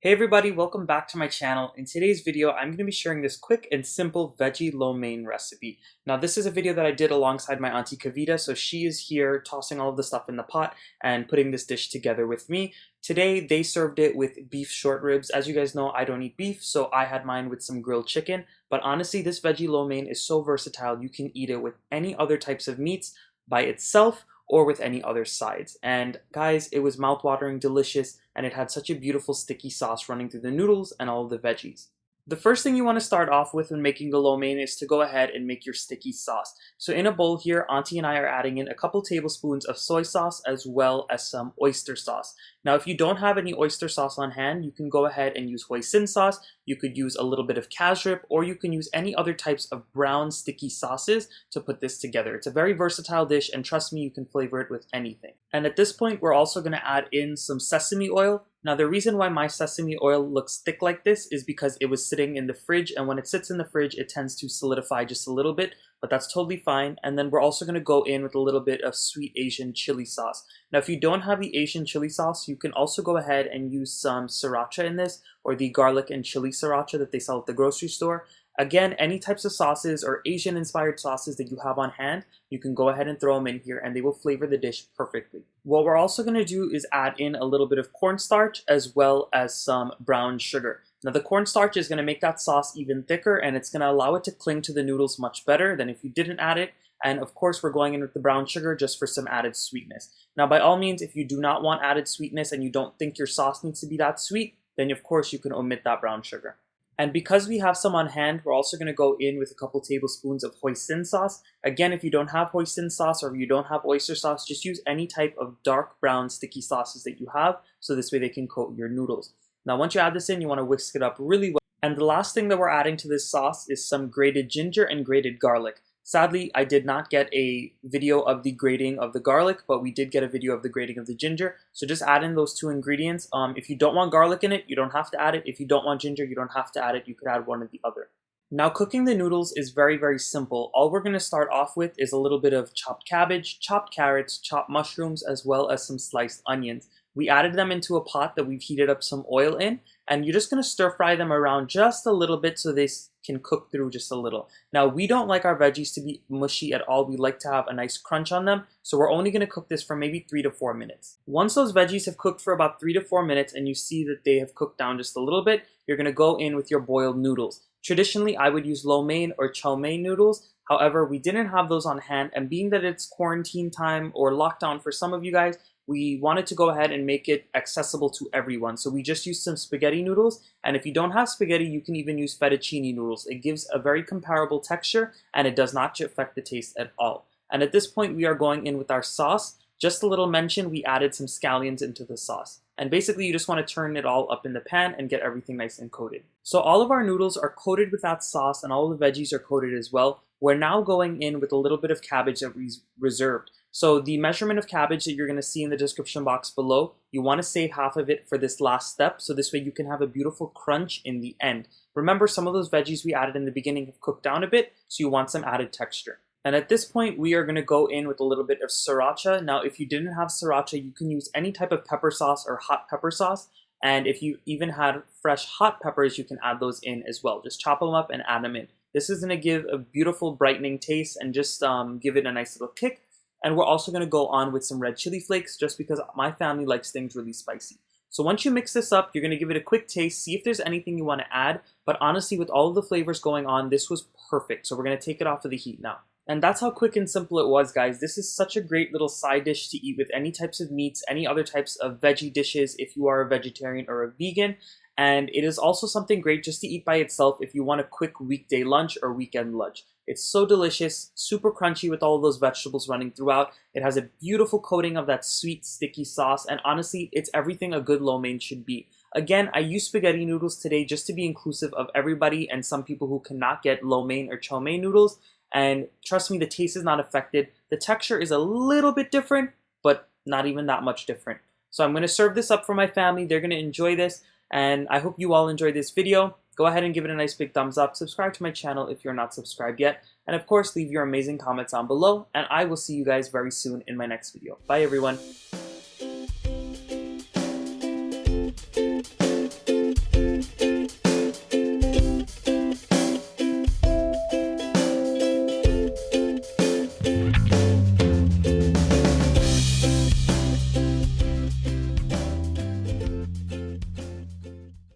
Hey everybody, welcome back to my channel. In today's video, I'm going to be sharing this quick and simple veggie lo mein recipe. Now this is a video that I did alongside my auntie Kavita, so she is here tossing all of the stuff in the pot and putting this dish together with me. Today they served it with beef short ribs. As you guys know, I don't eat beef, so I had mine with some grilled chicken. But honestly, this veggie lo mein is so versatile, you can eat it with any other types of meats by itself or with any other sides. And guys, it was mouth-watering delicious, and it had such a beautiful sticky sauce running through the noodles and all of the veggies. The first thing you want to start off with when making the lo mein is to go ahead and make your sticky sauce. So in a bowl here, Auntie and I are adding in a couple tablespoons of soy sauce as well as some oyster sauce. Now if you don't have any oyster sauce on hand, you can go ahead and use Hoisin sauce. You could use a little bit of cashew, or you can use any other types of brown sticky sauces to put this together. It's a very versatile dish, and trust me, you can flavor it with anything. And at this point, we're also going to add in some sesame oil. Now the reason why my sesame oil looks thick like this is because it was sitting in the fridge, and when it sits in the fridge it tends to solidify just a little bit, but that's totally fine. And then we're also going to go in with a little bit of sweet Asian chili sauce. Now if you don't have the Asian chili sauce, you can also go ahead and use some sriracha in this, or the garlic and chili sriracha that they sell at the grocery store. Again, any types of sauces or Asian inspired sauces that you have on hand, you can go ahead and throw them in here and they will flavor the dish perfectly. What we're also going to do is add in a little bit of cornstarch as well as some brown sugar. Now the cornstarch is going to make that sauce even thicker, and it's going to allow it to cling to the noodles much better than if you didn't add it. And of course we're going in with the brown sugar just for some added sweetness. Now by all means, if you do not want added sweetness and you don't think your sauce needs to be that sweet, then of course you can omit that brown sugar. And because we have some on hand, we're also going to go in with a couple tablespoons of Hoisin sauce. Again, if you don't have Hoisin sauce or if you don't have oyster sauce, just use any type of dark brown sticky sauces that you have, so this way they can coat your noodles. Now once you add this in, you want to whisk it up really well. And the last thing that we're adding to this sauce is some grated ginger and grated garlic. Sadly, I did not get a video of the grating of the garlic, but we did get a video of the grating of the ginger. So just add in those two ingredients. If you don't want garlic in it, you don't have to add it. If you don't want ginger, you don't have to add it. You could add one or the other. Now cooking the noodles is very, very simple. All we're going to start off with is a little bit of chopped cabbage, chopped carrots, chopped mushrooms, as well as some sliced onions. We added them into a pot that we've heated up some oil in, and you're just going to stir fry them around just a little bit so they can cook through just a little. Now we don't like our veggies to be mushy at all. We like to have a nice crunch on them, so we're only going to cook this for maybe 3 to 4 minutes. Once those veggies have cooked for about 3 to 4 minutes and you see that they have cooked down just a little bit, you're going to go in with your boiled noodles. Traditionally, I would use lo mein or Chowmein noodles. However, we didn't have those on hand, and being that it's quarantine time or lockdown for some of you guys, we wanted to go ahead and make it accessible to everyone. So we just used some spaghetti noodles, and if you don't have spaghetti, you can even use fettuccine noodles. It gives a very comparable texture, and it does not affect the taste at all. And at this point, we are going in with our sauce. Just a little mention, we added some scallions into the sauce. And basically, you just want to turn it all up in the pan and get everything nice and coated. So all of our noodles are coated with that sauce, and all of the veggies are coated as well. We're now going in with a little bit of cabbage that we reserved. So the measurement of cabbage that you're going to see in the description box below, you want to save half of it for this last step, so this way you can have a beautiful crunch in the end. Remember, some of those veggies we added in the beginning have cooked down a bit, so you want some added texture. And at this point, we are going to go in with a little bit of sriracha. Now, if you didn't have sriracha, you can use any type of pepper sauce or hot pepper sauce. And if you even had fresh hot peppers, you can add those in as well. Just chop them up and add them in. This is going to give a beautiful brightening taste and just give it a nice little kick. And we're also going to go on with some red chili flakes, just because my family likes things really spicy. So once you mix this up, you're going to give it a quick taste, see if there's anything you want to add. But honestly, with all of the flavors going on, this was perfect. So we're going to take it off of the heat now. And that's how quick and simple it was, guys. This is such a great little side dish to eat with any types of meats, any other types of veggie dishes if you are a vegetarian or a vegan. And it is also something great just to eat by itself if you want a quick weekday lunch or weekend lunch. It's so delicious, super crunchy with all of those vegetables running throughout. It has a beautiful coating of that sweet, sticky sauce, and honestly, it's everything a good lo mein should be. Again, I use spaghetti noodles today just to be inclusive of everybody and some people who cannot get lo mein or chow mein noodles. And trust me, the taste is not affected. The texture is a little bit different, but not even that much different. So I'm going to serve this up for my family. They're going to enjoy this, and I hope you all enjoyed this video. Go ahead and give it a nice big thumbs up. Subscribe to my channel if you're not subscribed yet. And of course, leave your amazing comments down below, and I will see you guys very soon in my next video. Bye, everyone.